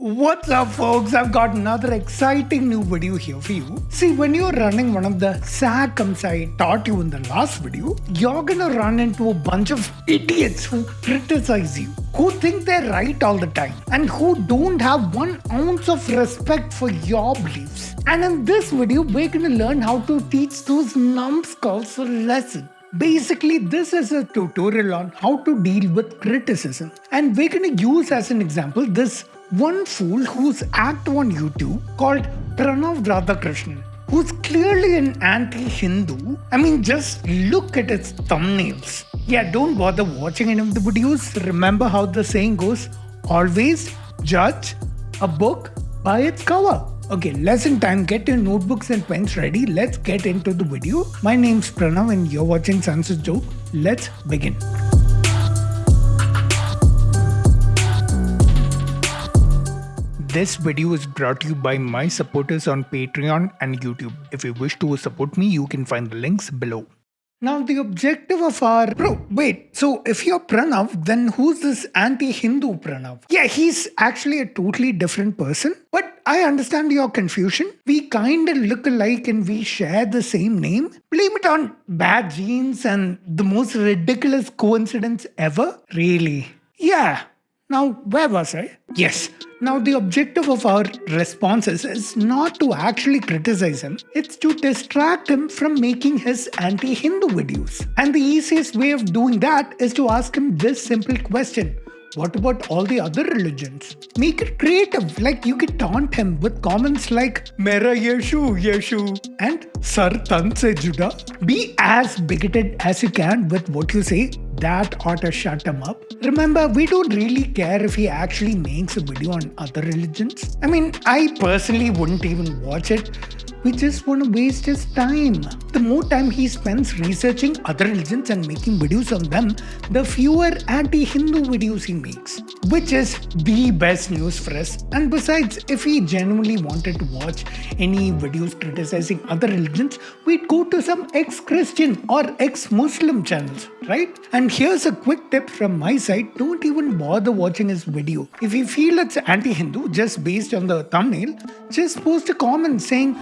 What's up, folks? I've got another exciting new video here for you. See, when you're running one of the SACMs I taught you in the last video, you're gonna run into a bunch of idiots who criticize you, who think they're right all the time, and who don't have 1 ounce of respect for your beliefs. And in this video, we're gonna learn how to teach those numbskulls a lesson. Basically, this is a tutorial on how to deal with criticism. And we're gonna use as an example this one fool who's active on YouTube called Pranav Radhakrishnan, who's clearly an anti-Hindu. I mean, just look at its thumbnails. Yeah, don't bother watching any of the videos. Remember how the saying goes, always judge a book by its cover. Okay, lesson time. Get your notebooks and pens ready. Let's get into the video. My name's Pranav and you're watching scienceisdope. Let's begin. This video is brought to you by my supporters on Patreon and YouTube. If you wish to support me, you can find the links below. Now the objective of our... so if you're Pranav, then who's this anti-Hindu Pranav? Yeah, he's actually a totally different person. But I understand your confusion. We kind of look alike and we share the same name. Blame it on bad genes and the most ridiculous coincidence ever? Really? Yeah. Now, where was I? Yes. Now, the objective of our responses is not to actually criticize him. It's to distract him from making his anti-Hindu videos. And the easiest way of doing that is to ask him this simple question. What about all the other religions? Make it creative, like you can taunt him with comments like Mera Yeshu, Yeshu and Sar Tan Se Juda. Be as bigoted as you can with what you say. That ought to shut him up. Remember, we don't really care if he actually makes a video on other religions. I mean, I personally wouldn't even watch it. We just want to waste his time. The more time he spends researching other religions and making videos on them, the fewer anti-Hindu videos he makes. Which is the best news for us. And besides, if he genuinely wanted to watch any videos criticizing other religions, we'd go to some ex-Christian or ex-Muslim channels, right? And here's a quick tip from my side. Don't even bother watching his video. If you feel it's anti-Hindu just based on the thumbnail, just post a comment saying,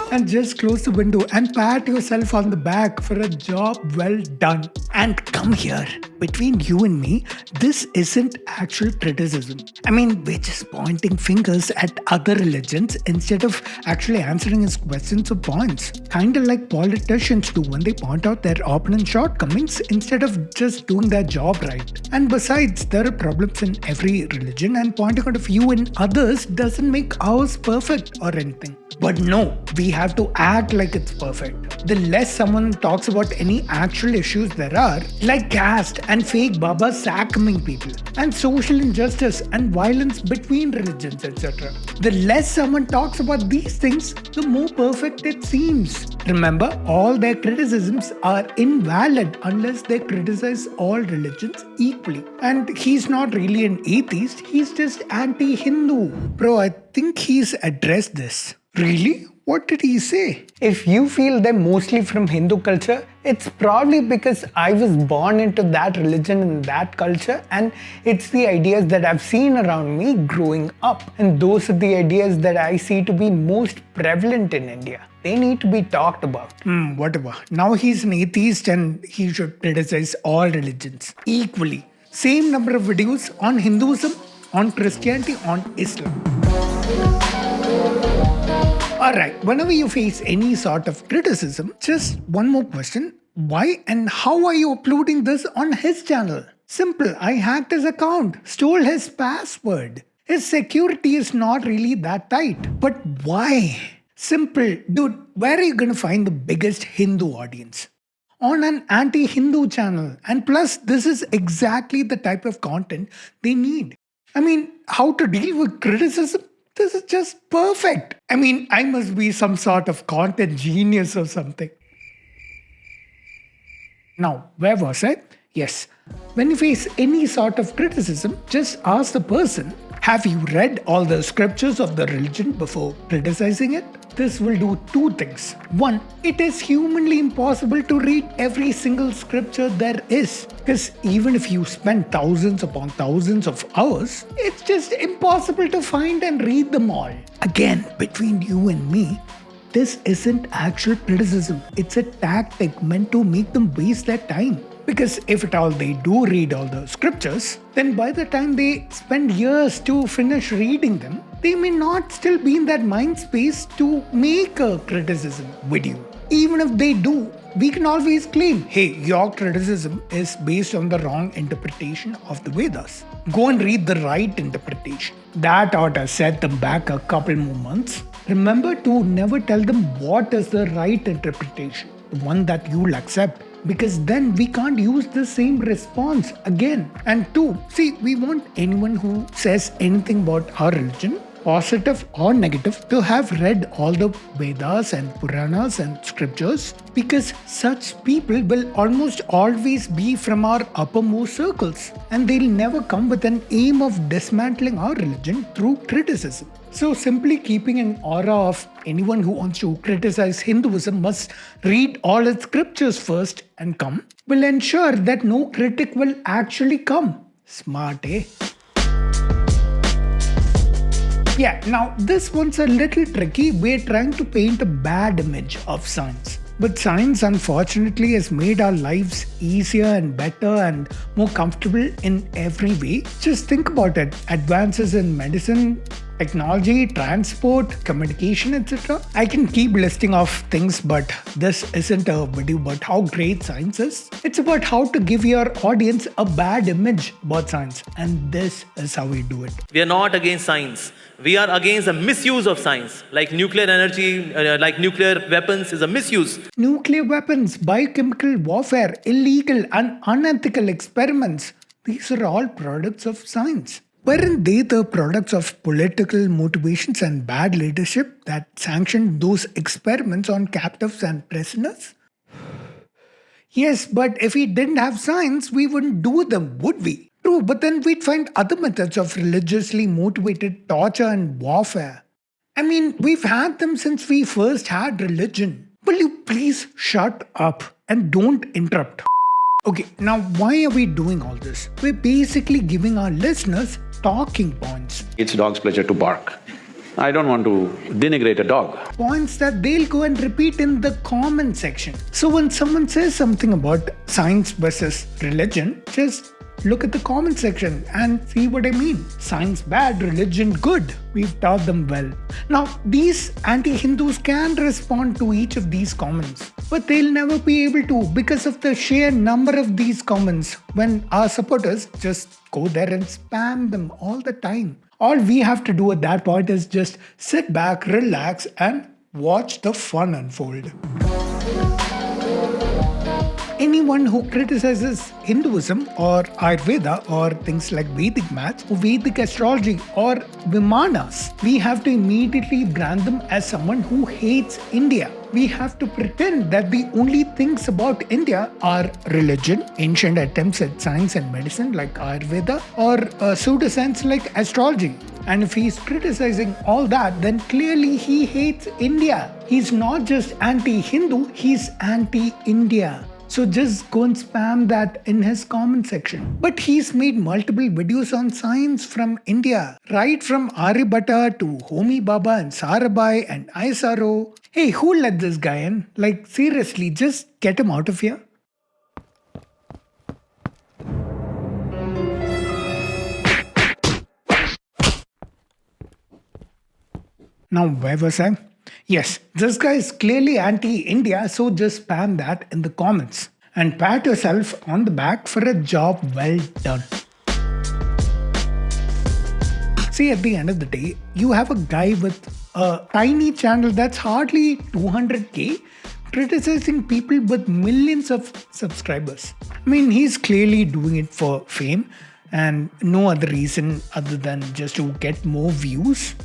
and just close the window and pat yourself on the back for a job well done. And come here, between you and me, this isn't actual criticism. I mean, we're just pointing fingers at other religions instead of actually answering his questions or points. Kinda like politicians do when they point out their opponent's shortcomings instead of just doing their job right. And besides, there are problems in every religion and pointing out a few in others doesn't make ours perfect or anything. But no, we have to act like it's perfect. The less someone talks about any actual issues there are, like caste and fake Baba sackming people, and social injustice and violence between religions, etc. The less someone talks about these things, the more perfect it seems. Remember, all their criticisms are invalid unless they criticize all religions equally. And he's not really an atheist, he's just anti-Hindu. Bro, I think he's addressed this. Really? What did he say? If you feel they're mostly from Hindu culture, it's probably because I was born into that religion and that culture, and it's the ideas that I've seen around me growing up. And those are the ideas that I see to be most prevalent in India. They need to be talked about. Whatever. Now he's an atheist and he should criticize all religions equally. Same number of videos on Hinduism, on Christianity, on Islam. Alright, whenever you face any sort of criticism, just one more question. Why and how are you uploading this on his channel? Simple, I hacked his account, stole his password. His security is not really that tight. But why? Simple, dude, where are you gonna find the biggest Hindu audience? On an anti-Hindu channel. And plus, this is exactly the type of content they need. I mean, how to deal with criticism? This is just perfect. I mean, I must be some sort of content genius or something. Now, where was I? Yes. When you face any sort of criticism, just ask the person, Have you read all the scriptures of the religion before criticizing it? This will do two things. One, it is humanly impossible to read every single scripture there is. Because even if you spend thousands upon thousands of hours, it's just impossible to find and read them all. Again, between you and me, this isn't actual criticism. It's a tactic meant to make them waste their time. Because if at all they do read all the scriptures, then by the time they spend years to finish reading them, they may not still be in that mind space to make a criticism video. Even if they do, we can always claim, hey, your criticism is based on the wrong interpretation of the Vedas. Go and read the right interpretation. That ought to set them back a couple more months. Remember to never tell them what is the right interpretation, the one that you'll accept. Because then we can't use the same response again. And two, see, we want anyone who says anything about our religion, positive or negative, to have read all the Vedas and Puranas and scriptures, because such people will almost always be from our uppermost circles, and they'll never come with an aim of dismantling our religion through criticism. So simply keeping an aura of anyone who wants to criticize Hinduism must read all its scriptures first and come will ensure that no critic will actually come. Smart, eh? Yeah, now this one's a little tricky. We're trying to paint a bad image of science. But science, unfortunately, has made our lives easier and better and more comfortable in every way. Just think about it. Advances in medicine, technology, transport, communication, etc. I can keep listing off things, but this isn't a video about how great science is. It's about how to give your audience a bad image about science. And this is how we do it. We are not against science. We are against the misuse of science. Like nuclear energy, like nuclear weapons is a misuse. Nuclear weapons, biochemical warfare, illegal and unethical experiments. These are all products of science. Weren't they the products of political motivations and bad leadership that sanctioned those experiments on captives and prisoners? Yes, but if we didn't have science, we wouldn't do them, would we? True, but then we'd find other methods of religiously motivated torture and warfare. I mean, we've had them since we first had religion. Will you please shut up and don't interrupt? Okay, now why are we doing all this? We're basically giving our listeners talking points. It's a dog's pleasure to bark. I don't want to denigrate a dog. Points that they'll go and repeat in the comment section. So when someone says something about science versus religion, just look at the comment section and see what I mean. Science bad, religion good. We've taught them well. Now, these anti-Hindus can respond to each of these comments, but they'll never be able to because of the sheer number of these comments when our supporters just go there and spam them all the time. All we have to do at that point is just sit back, relax, and watch the fun unfold. Anyone who criticizes Hinduism or Ayurveda or things like Vedic maths or Vedic astrology or Vimanas, we have to immediately brand them as someone who hates India. We have to pretend that the only things about India are religion, ancient attempts at science and medicine like Ayurveda, or pseudoscience like astrology. And if he's criticizing all that, then clearly he hates India. He's not just anti-Hindu, he's anti-India. So just go and spam that in his comment section. But he's made multiple videos on science from India. Right from Aryabhatta to Homi Baba and Sarabhai and ISRO. Hey, who let this guy in? Like seriously, just get him out of here. Now, where was I? Yes, this guy is clearly anti-India, so just spam that in the comments and pat yourself on the back for a job well done. See, at the end of the day, you have a guy with a tiny channel that's hardly 200k criticizing people with millions of subscribers. I mean, he's clearly doing it for fame and no other reason other than just to get more views.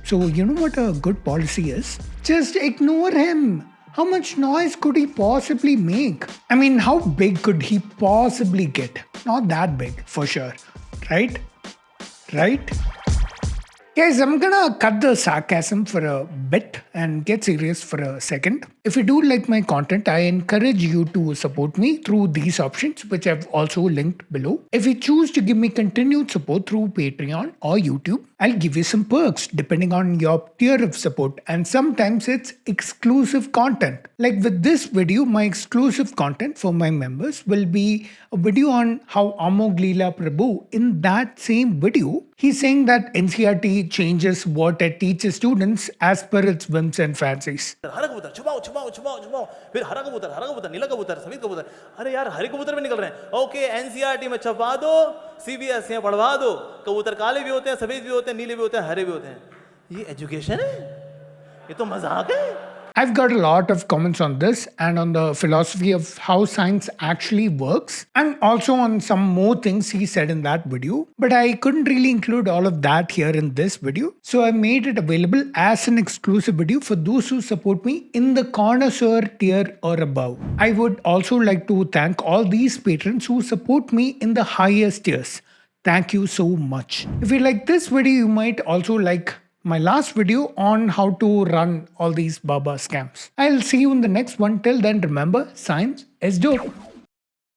So you know what a good policy is? Just ignore him. How much noise could he possibly make? I mean, how big could he possibly get? Not that big, for sure. Right? Right? Guys, I'm gonna cut the sarcasm for a bit and get serious for a second. If you do like my content, I encourage you to support me through these options, which I've also linked below. If you choose to give me continued support through Patreon or YouTube, I'll give you some perks depending on your tier of support, and sometimes it's exclusive content. Like with this video, my exclusive content for my members will be a video on how Amog Leela Prabhu, in that same video, he's saying that NCRT changes what it teaches students as per its whims and fancies. हरा कबूतर छुपाओ छुपाओ छुपाओ छुपाओ फिर हरा कबूतर नीला कबूतर सफेद कबूतर अरे यार हरे कबूतर भी निकल रहे हैं ओके एनसीईआरटी में छपवा दो सीबीएसई में पढ़वा दो कबूतर काले भी होते हैं सफेद भी होते हैं नीले भी होते हैं हरे भी होते हैं ये एजुकेशन है ये तो मजाक है I've got a lot of comments on this and on the philosophy of how science actually works, and also on some more things he said in that video, but I couldn't really include all of that here in this video, so I made it available as an exclusive video for those who support me in the connoisseur tier or above. I would also like to thank all these patrons who support me in the highest tiers. Thank you so much. If you like this video, you might also like my last video on how to run all these Baba scams. I'll see you in the next one. Till then, remember, science is dope.